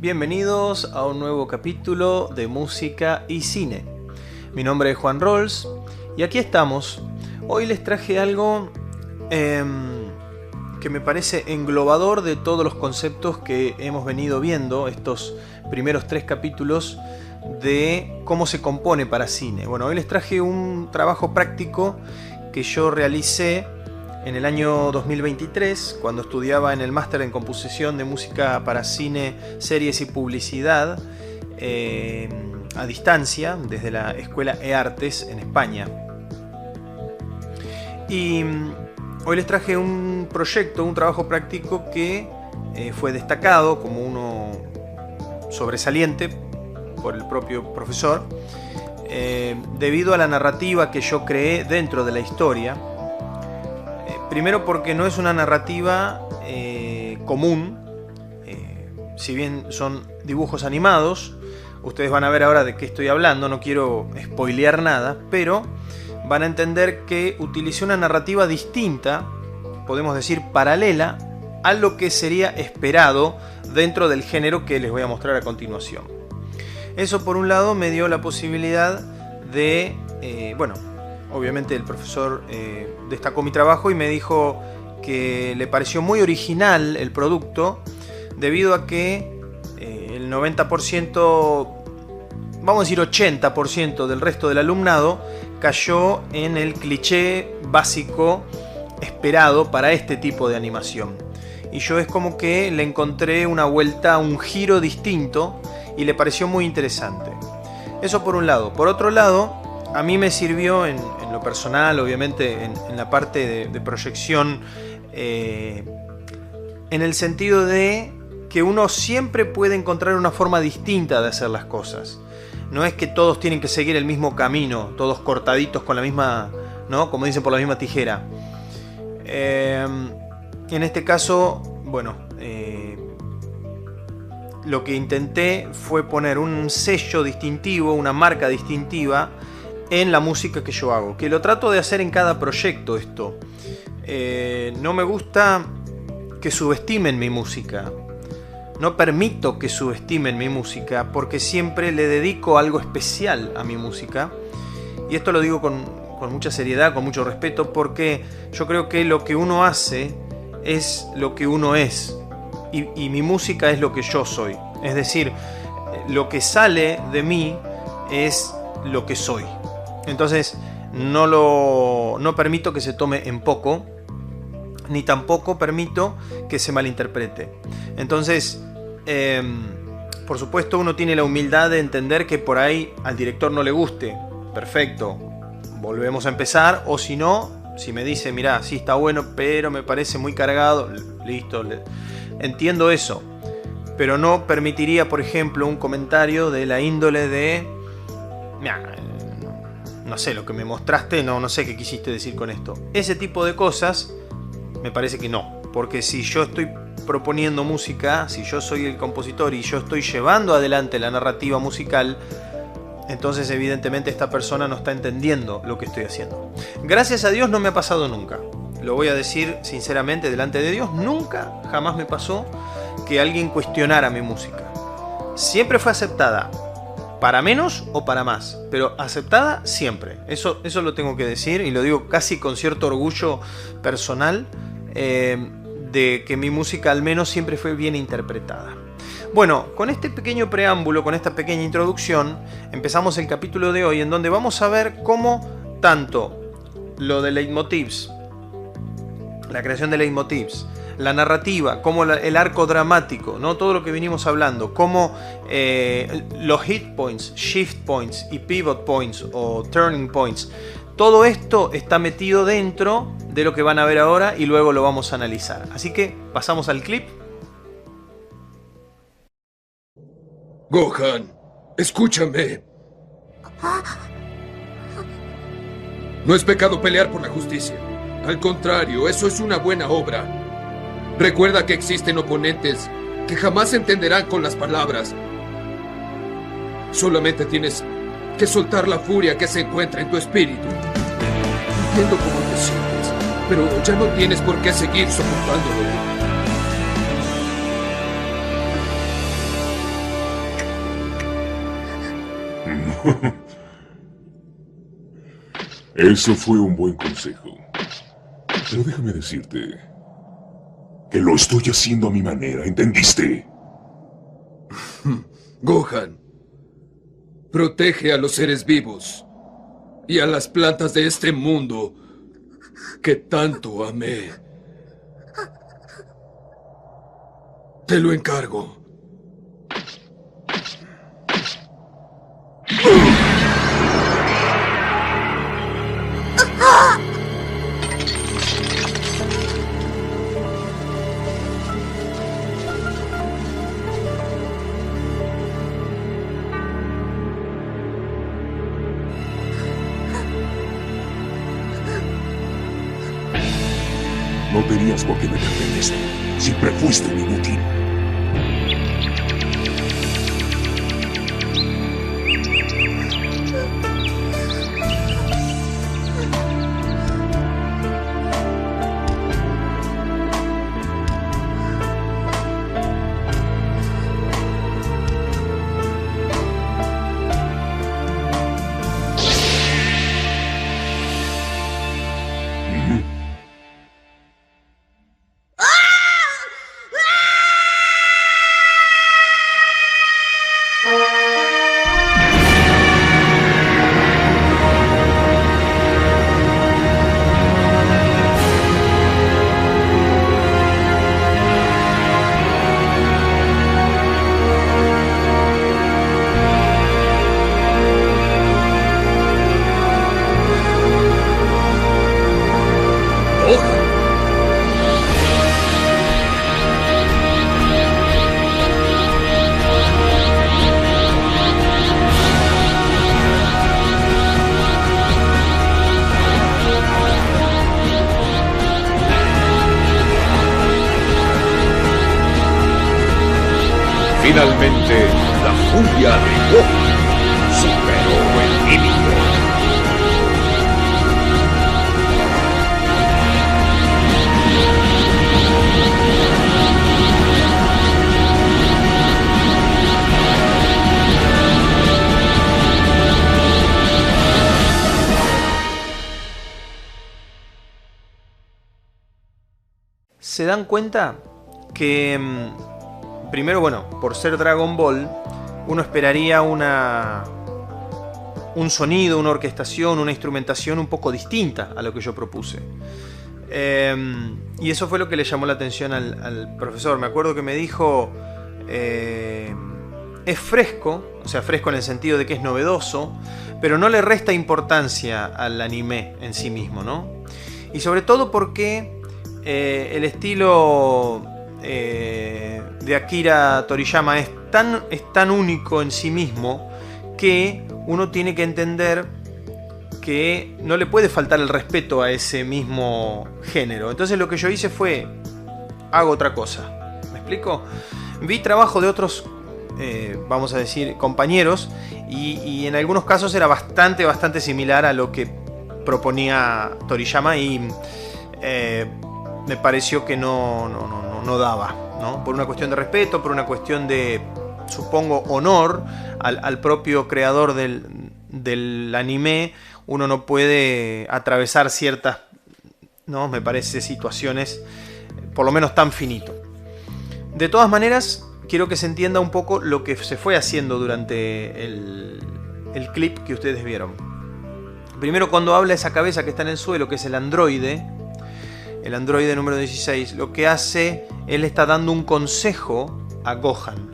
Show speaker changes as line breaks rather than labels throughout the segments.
Bienvenidos a un nuevo capítulo de música y cine. Mi nombre es Juan Rolls y aquí estamos. Hoy les traje algo que me parece englobador de todos los conceptos que hemos venido viendo estos primeros 3 capítulos de cómo se compone para cine. Bueno, hoy les traje un trabajo práctico que yo realicé en el año 2023, cuando estudiaba en el máster en composición de música para cine, series y publicidad, a distancia, desde la Escuela E-Artes en España. Y hoy les traje un proyecto, un trabajo práctico que fue destacado como uno sobresaliente por el propio profesor, debido a la narrativa que yo creé dentro de la historia. Primero porque no es una narrativa común, si bien son dibujos animados, ustedes van a ver ahora de qué estoy hablando, no quiero spoilear nada, pero van a entender que utilicé una narrativa distinta, podemos decir paralela, a lo que sería esperado dentro del género que les voy a mostrar a continuación. Eso por un lado me dio la posibilidad de, obviamente el profesor destacó mi trabajo y me dijo que le pareció muy original el producto, debido a que el 90%, vamos a decir 80% del resto del alumnado cayó en el cliché básico esperado para este tipo de animación. Y yo es como que le encontré una vuelta, un giro distinto y le pareció muy interesante. Eso por un lado. Por otro lado, a mí me sirvió en lo personal, obviamente en la parte de proyección, en el sentido de que uno siempre puede encontrar una forma distinta de hacer las cosas. No es que todos tienen que seguir el mismo camino, todos cortaditos con la misma, ¿no? Como dicen, por la misma tijera. En este caso, lo que intenté fue poner un sello distintivo, una marca distintiva en la música que yo hago, que lo trato de hacer en cada proyecto esto. No me gusta que subestimen mi música, no permito que subestimen mi música, porque siempre le dedico algo especial a mi música, y esto lo digo con mucha seriedad, con mucho respeto, porque yo creo que lo que uno hace es lo que uno es, y mi música es lo que yo soy, es decir, lo que sale de mí es lo que soy. Entonces no permito que se tome en poco, ni tampoco permito que se malinterprete. Entonces, por supuesto, uno tiene la humildad de entender que por ahí al director no le guste. Perfecto, volvemos a empezar. O si no, si me dice, mirá, sí está bueno, pero me parece muy cargado, listo, entiendo eso. Pero no permitiría, por ejemplo, un comentario de la índole de, no sé, lo que me mostraste, no sé qué quisiste decir con esto. Ese tipo de cosas me parece que no, porque si yo estoy proponiendo música, si yo soy el compositor y yo estoy llevando adelante la narrativa musical, entonces evidentemente esta persona no está entendiendo lo que estoy haciendo. Gracias a Dios no me ha pasado nunca, lo voy a decir sinceramente delante de Dios, nunca, jamás me pasó que alguien cuestionara mi música. Siempre fue aceptada, para menos o para más, pero aceptada siempre. Eso lo tengo que decir, y lo digo casi con cierto orgullo personal, de que mi música al menos siempre fue bien interpretada. Bueno, con este pequeño preámbulo, con esta pequeña introducción, empezamos el capítulo de hoy, en donde vamos a ver cómo tanto lo de leitmotivs, la creación de leitmotivs, la narrativa, como el arco dramático, ¿no? Todo lo que venimos hablando, como los hit points, shift points y pivot points o turning points, todo esto está metido dentro de lo que van a ver ahora y luego lo vamos a analizar. Así que pasamos al clip.
Gohan, escúchame. No es pecado pelear por la justicia. Al contrario, eso es una buena obra. Recuerda que existen oponentes que jamás entenderán con las palabras. Solamente tienes que soltar la furia que se encuentra en tu espíritu. Entiendo cómo te sientes, pero ya no tienes por qué seguir soportándolo.
Eso fue un buen consejo. Pero déjame decirte que lo estoy haciendo a mi manera, ¿entendiste?
Gohan, protege a los seres vivos y a las plantas de este mundo que tanto amé. Te lo encargo.
No tenías por qué meterte en esto. Siempre fuiste un inútil.
Finalmente, la furia de Gohan superó el límite.
¿Se dan cuenta que primero, bueno, por ser Dragon Ball, uno esperaría un sonido, una orquestación, una instrumentación un poco distinta a lo que yo propuse? Y eso fue lo que le llamó la atención al profesor. Me acuerdo que me dijo, es fresco, o sea, fresco en el sentido de que es novedoso, pero no le resta importancia al anime en sí mismo, ¿no? Y sobre todo porque el estilo de Akira Toriyama es tan único en sí mismo que uno tiene que entender que no le puede faltar el respeto a ese mismo género. Entonces lo que yo hice fue, hago otra cosa. ¿Me explico? Vi trabajo de otros, vamos a decir, compañeros, y en algunos casos era bastante similar a lo que proponía Toriyama, y me pareció que no daba, ¿no? Por una cuestión de respeto, por una cuestión de, supongo, honor al propio creador del anime. Uno no puede atravesar ciertas, ¿no?, me parece, situaciones, por lo menos tan finito. De todas maneras, quiero que se entienda un poco lo que se fue haciendo durante el clip que ustedes vieron. Primero, cuando habla esa cabeza que está en el suelo, que es el androide número 16, lo que hace, él está dando un consejo a Gohan.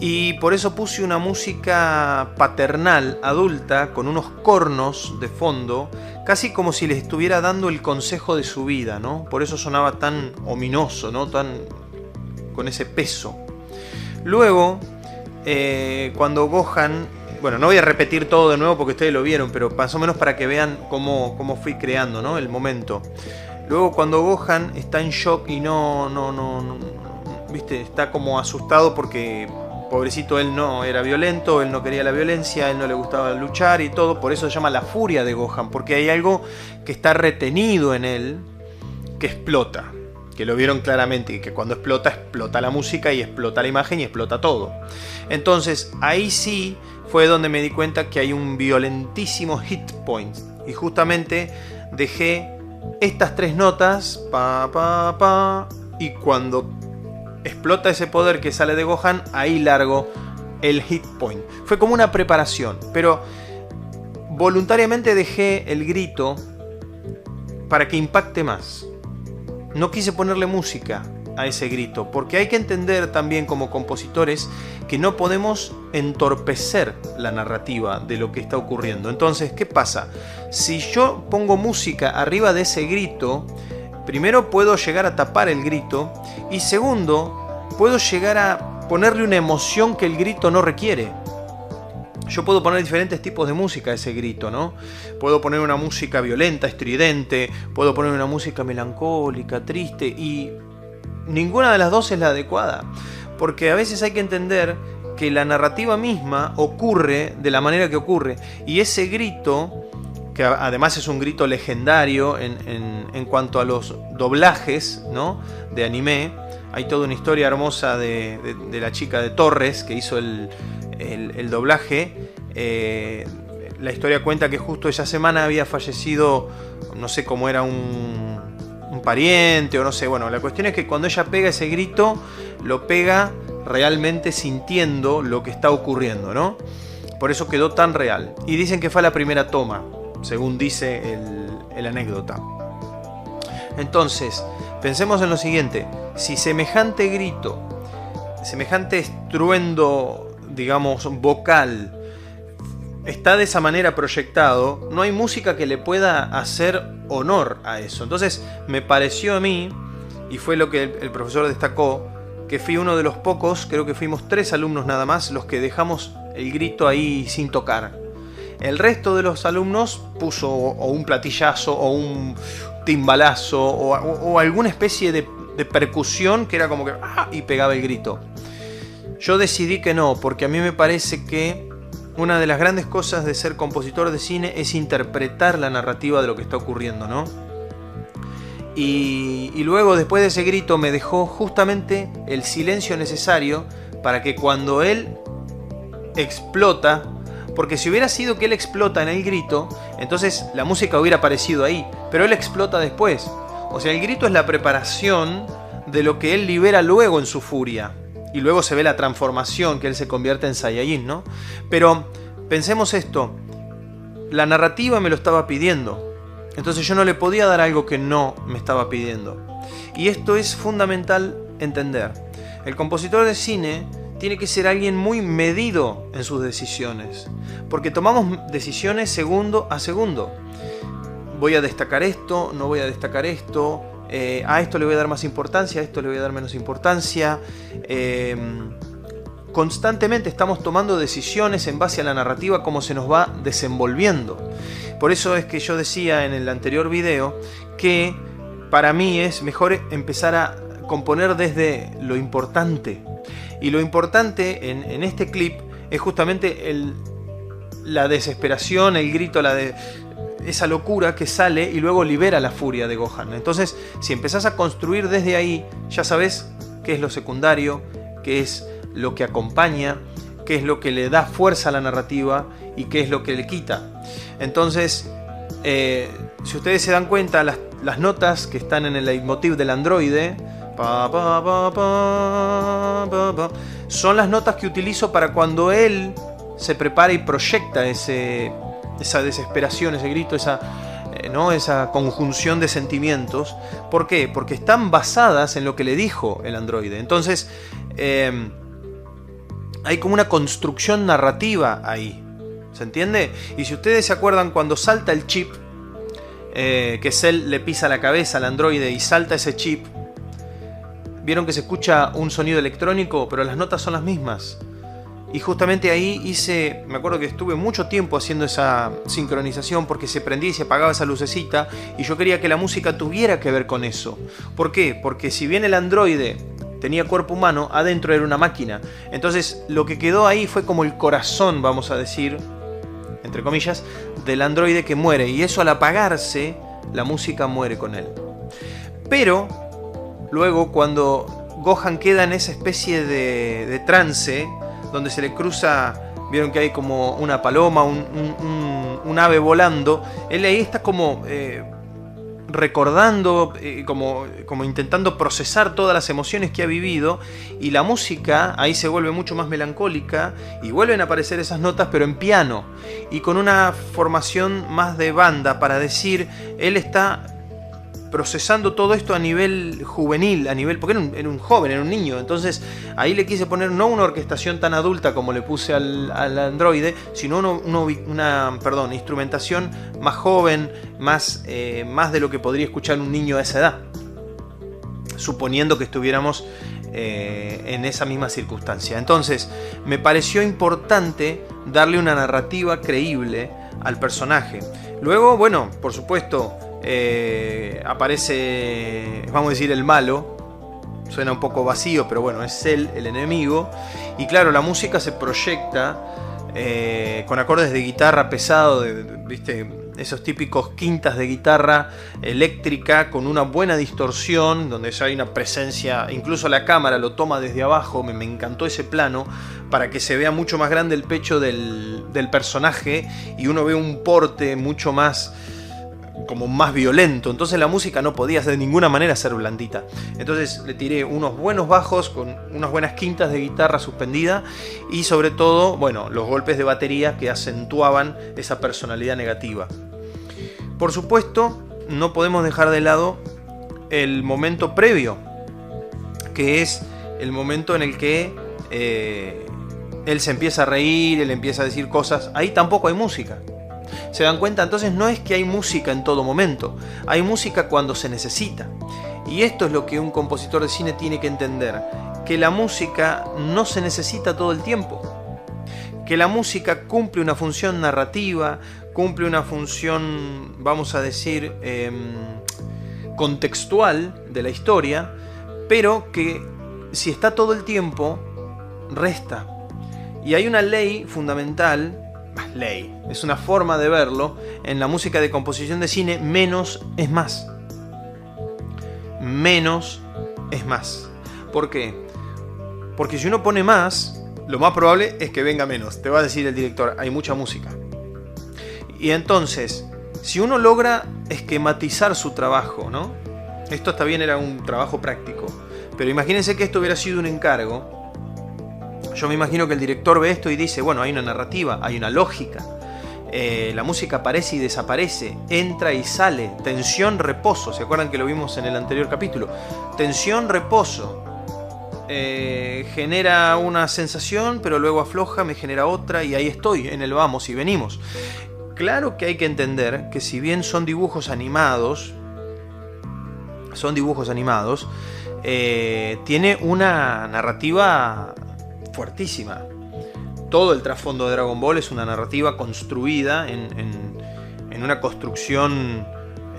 Y por eso puse una música paternal, adulta, con unos cornos de fondo, casi como si le estuviera dando el consejo de su vida, ¿no? Por eso sonaba tan ominoso, ¿no? Tan con ese peso. Luego, cuando Gohan... Bueno, no voy a repetir todo de nuevo porque ustedes lo vieron, pero más o menos para que vean cómo fui creando, ¿no?, el momento. Luego, cuando Gohan está en shock y ¿viste? Está como asustado porque, pobrecito, él no era violento, él no quería la violencia, a él no le gustaba luchar y todo. Por eso se llama la furia de Gohan, porque hay algo que está retenido en él que explota. que lo vieron claramente, y que cuando explota, explota la música y explota la imagen y explota todo. Entonces ahí sí fue donde me di cuenta que hay un violentísimo hit point, y justamente dejé estas 3 notas, pa, pa, pa, y cuando explota ese poder que sale de Gohan, ahí largo el hit point. Fue como una preparación, pero voluntariamente dejé el grito para que impacte más. No quise ponerle música a ese grito, porque hay que entender también como compositores que no podemos entorpecer la narrativa de lo que está ocurriendo. Entonces, ¿qué pasa? Si yo pongo música arriba de ese grito, primero puedo llegar a tapar el grito, y segundo, puedo llegar a ponerle una emoción que el grito no requiere. Yo puedo poner diferentes tipos de música a ese grito, ¿no? Puedo poner una música violenta, estridente, puedo poner una música melancólica, triste, y ninguna de las dos es la adecuada. Porque a veces hay que entender que la narrativa misma ocurre de la manera que ocurre. Y ese grito, que además es un grito legendario en cuanto a los doblajes, ¿no?, de anime. Hay toda una historia hermosa de la chica de Torres que hizo el doblaje. La historia cuenta que justo esa semana había fallecido, no sé cómo era, un pariente o no sé. Bueno, la cuestión es que cuando ella pega ese grito, lo pega realmente sintiendo lo que está ocurriendo, ¿no? Por eso quedó tan real. Y dicen que fue la primera toma, según dice el anécdota. Entonces, pensemos en lo siguiente. Si semejante grito, semejante estruendo, digamos, vocal, está de esa manera proyectado, no hay música que le pueda hacer honor a eso. Entonces me pareció a mí, y fue lo que el profesor destacó, que fui uno de los pocos, creo que fuimos 3 alumnos nada más, los que dejamos el grito ahí sin tocar. El resto de los alumnos puso o un platillazo o un timbalazo o alguna especie de percusión que era como que ¡ah!, y pegaba el grito. Yo decidí que no, porque a mí me parece que una de las grandes cosas de ser compositor de cine es interpretar la narrativa de lo que está ocurriendo, ¿no? Y luego, después de ese grito, me dejó justamente el silencio necesario para que cuando él explota, porque si hubiera sido que él explota en el grito, entonces la música hubiera aparecido ahí, pero él explota después. O sea, el grito es la preparación de lo que él libera luego en su furia. Y luego se ve la transformación, que él se convierte en Saiyajin, ¿no? Pero pensemos esto, la narrativa me lo estaba pidiendo, entonces yo no le podía dar algo que no me estaba pidiendo. Y esto es fundamental entender. El compositor de cine tiene que ser alguien muy medido en sus decisiones, porque tomamos decisiones segundo a segundo. Voy a destacar esto, no voy a destacar esto, a esto le voy a dar más importancia, a esto le voy a dar menos importancia. Constantemente estamos tomando decisiones en base a la narrativa, como se nos va desenvolviendo. Por eso es que yo decía en el anterior video que para mí es mejor empezar a componer desde lo importante. Y lo importante en este clip es justamente la desesperación, el grito, esa locura que sale y luego libera la furia de Gohan. Entonces, si empezás a construir desde ahí, ya sabes qué es lo secundario, qué es lo que acompaña, qué es lo que le da fuerza a la narrativa y qué es lo que le quita. Entonces, si ustedes se dan cuenta, las notas que están en el leitmotiv del androide, son las notas que utilizo para cuando él se prepara y proyecta esa desesperación, ese grito, esa conjunción de sentimientos. ¿Por qué? Porque están basadas en lo que le dijo el androide. Entonces, hay como una construcción narrativa ahí. ¿Se entiende? Y si ustedes se acuerdan cuando salta el chip, que Cell le pisa la cabeza al androide y salta ese chip, vieron que se escucha un sonido electrónico, pero las notas son las mismas. Y justamente ahí me acuerdo que estuve mucho tiempo haciendo esa sincronización, porque se prendía y se apagaba esa lucecita, y yo quería que la música tuviera que ver con eso. ¿Por qué? Porque si bien el androide tenía cuerpo humano, adentro era una máquina. Entonces lo que quedó ahí fue como el corazón, vamos a decir, entre comillas, del androide que muere, y eso al apagarse, la música muere con él. Pero luego cuando Gohan queda en esa especie de trance, donde se le cruza, vieron que hay como una paloma, un ave volando, él ahí está como recordando, como intentando procesar todas las emociones que ha vivido, y la música ahí se vuelve mucho más melancólica y vuelven a aparecer esas notas, pero en piano y con una formación más de banda, para decir, él está procesando todo esto a nivel juvenil, porque era un joven, era un niño. Entonces ahí le quise poner no una orquestación tan adulta como le puse al androide, sino una instrumentación más joven, más de lo que podría escuchar un niño a esa edad, suponiendo que estuviéramos en esa misma circunstancia. Entonces me pareció importante darle una narrativa creíble al personaje. Luego, bueno, por supuesto, aparece, vamos a decir, el malo. Suena un poco vacío, pero bueno, es él, el enemigo. Y claro, la música se proyecta con acordes de guitarra pesado, ¿viste? Esos típicos quintas de guitarra eléctrica con una buena distorsión, donde ya hay una presencia, incluso la cámara lo toma desde abajo. Me encantó ese plano, para que se vea mucho más grande el pecho del personaje y uno ve un porte mucho más, como más violento. Entonces la música no podía de ninguna manera ser blandita. Entonces le tiré unos buenos bajos con unas buenas quintas de guitarra suspendida, y sobre todo, bueno, los golpes de batería que acentuaban esa personalidad negativa. Por supuesto, no podemos dejar de lado el momento previo, que es el momento en el que él se empieza a reír, él empieza a decir cosas. Ahí tampoco hay música. ¿Se dan cuenta? Entonces no es que hay música en todo momento, hay música cuando se necesita. Y esto es lo que un compositor de cine tiene que entender, que la música no se necesita todo el tiempo, que la música cumple una función narrativa, cumple una función, vamos a decir, contextual de la historia, pero que si está todo el tiempo, resta. Y hay una ley fundamental, es una forma de verlo en la música de composición de cine: menos es más. Menos es más. ¿Por qué? Porque si uno pone más, lo más probable es que venga menos. Te va a decir el director, hay mucha música. Y entonces, si uno logra esquematizar su trabajo, ¿no? Esto está bien, era un trabajo práctico, pero imagínense que esto hubiera sido un encargo. Yo me imagino que el director ve esto y dice, bueno, hay una narrativa, hay una lógica. La música aparece y desaparece, entra y sale, tensión, reposo. ¿Se acuerdan que lo vimos en el anterior capítulo? Tensión, reposo. Genera una sensación, pero luego afloja, me genera otra, y ahí estoy, en el vamos y venimos. Claro que hay que entender que si bien son dibujos animados, tiene una narrativa fuertísima. Todo el trasfondo de Dragon Ball es una narrativa construida en una construcción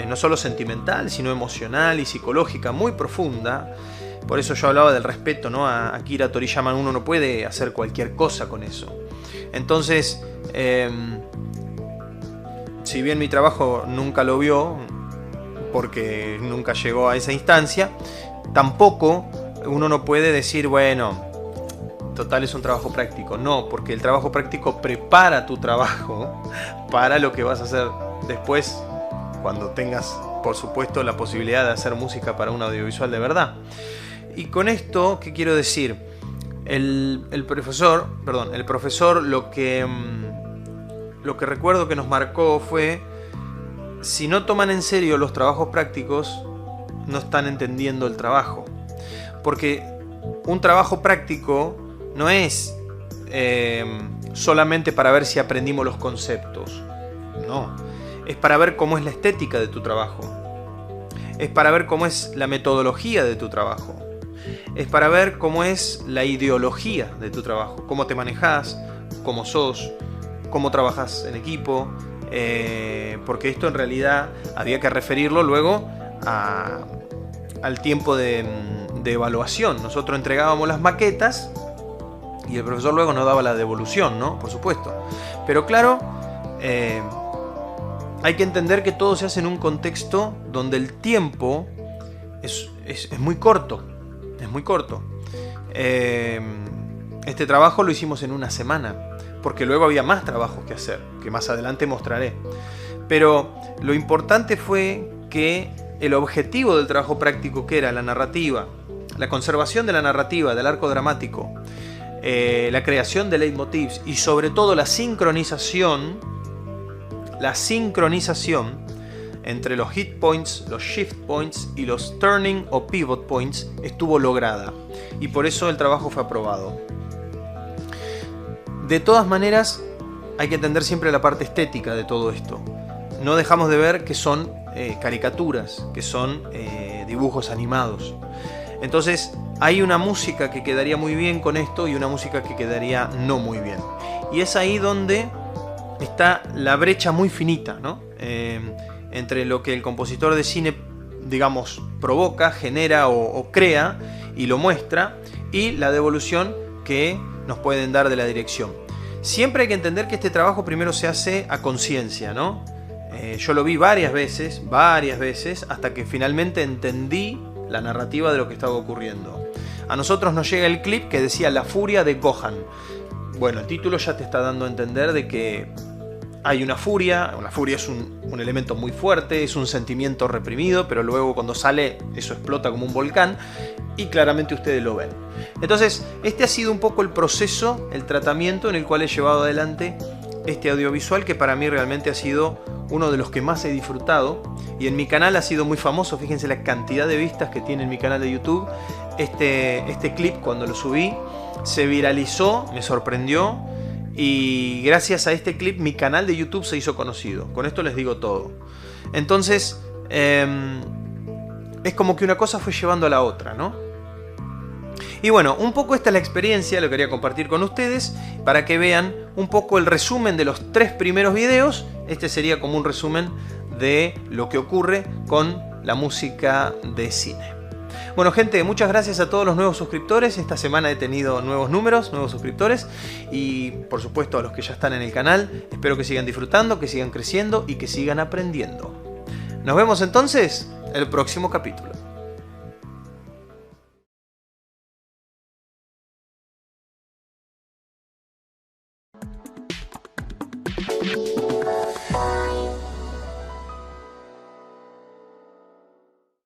no solo sentimental, sino emocional y psicológica muy profunda. Por eso yo hablaba del respeto, ¿no? A Akira Toriyama. Uno no puede hacer cualquier cosa con eso. Entonces, si bien mi trabajo nunca lo vio, porque nunca llegó a esa instancia, tampoco uno no puede decir, bueno, total, es un trabajo práctico. No, porque el trabajo práctico prepara tu trabajo para lo que vas a hacer después, cuando tengas, por supuesto, la posibilidad de hacer música para un audiovisual de verdad. Y con esto, ¿qué quiero decir? El profesor, lo que recuerdo que nos marcó fue: si no toman en serio los trabajos prácticos, no están entendiendo el trabajo. Porque un trabajo práctico no es solamente para ver si aprendimos los conceptos. No, es para ver cómo es la estética de tu trabajo. Es para ver cómo es la metodología de tu trabajo. Es para ver cómo es la ideología de tu trabajo. Cómo te manejas, cómo sos, cómo trabajas en equipo. Porque esto en realidad había que referirlo luego al tiempo de evaluación. Nosotros entregábamos las maquetas y el profesor luego nos daba la devolución, ¿no? Por supuesto. Pero claro, hay que entender que todo se hace en un contexto donde el tiempo es muy corto. Es muy corto. Este trabajo lo hicimos en una semana, porque luego había más trabajos que hacer, que más adelante mostraré. Pero lo importante fue que el objetivo del trabajo práctico, que era la narrativa, la conservación de la narrativa, del arco dramático, la creación de leitmotivs y sobre todo la sincronización entre los hit points, los shift points y los turning o pivot points estuvo lograda, y por eso el trabajo fue aprobado. De todas maneras, hay que entender siempre la parte estética de todo esto. No dejamos de ver que son caricaturas, que son dibujos animados. Entonces hay una música que quedaría muy bien con esto y una música que quedaría no muy bien. Y es ahí donde está la brecha muy finita, ¿no? Entre lo que el compositor de cine, digamos, provoca, genera o crea y lo muestra, y la devolución que nos pueden dar de la dirección. Siempre hay que entender que este trabajo primero se hace a conciencia, ¿no? Yo lo vi varias veces, hasta que finalmente entendí la narrativa de lo que estaba ocurriendo. A nosotros nos llega el clip que decía La furia de Gohan. Bueno, el título ya te está dando a entender de que hay una furia es un elemento muy fuerte, es un sentimiento reprimido, pero luego cuando sale eso explota como un volcán, y claramente ustedes lo ven. Entonces, este ha sido un poco el proceso, el tratamiento en el cual he llevado adelante este audiovisual, que para mí realmente ha sido uno de los que más he disfrutado, y en mi canal ha sido muy famoso. Fíjense la cantidad de vistas que tiene en mi canal de YouTube. Este clip, cuando lo subí, se viralizó, me sorprendió, y gracias a este clip mi canal de YouTube se hizo conocido. Con esto les digo todo. Entonces, es como que una cosa fue llevando a la otra, ¿no? Y bueno, un poco esta es la experiencia, lo quería compartir con ustedes para que vean un poco el resumen de los 3 primeros videos. Este sería como un resumen de lo que ocurre con la música de cine. Bueno, gente, muchas gracias a todos los nuevos suscriptores. Esta semana he tenido nuevos números, nuevos suscriptores, y por supuesto a los que ya están en el canal. Espero que sigan disfrutando, que sigan creciendo y que sigan aprendiendo. Nos vemos entonces el próximo capítulo.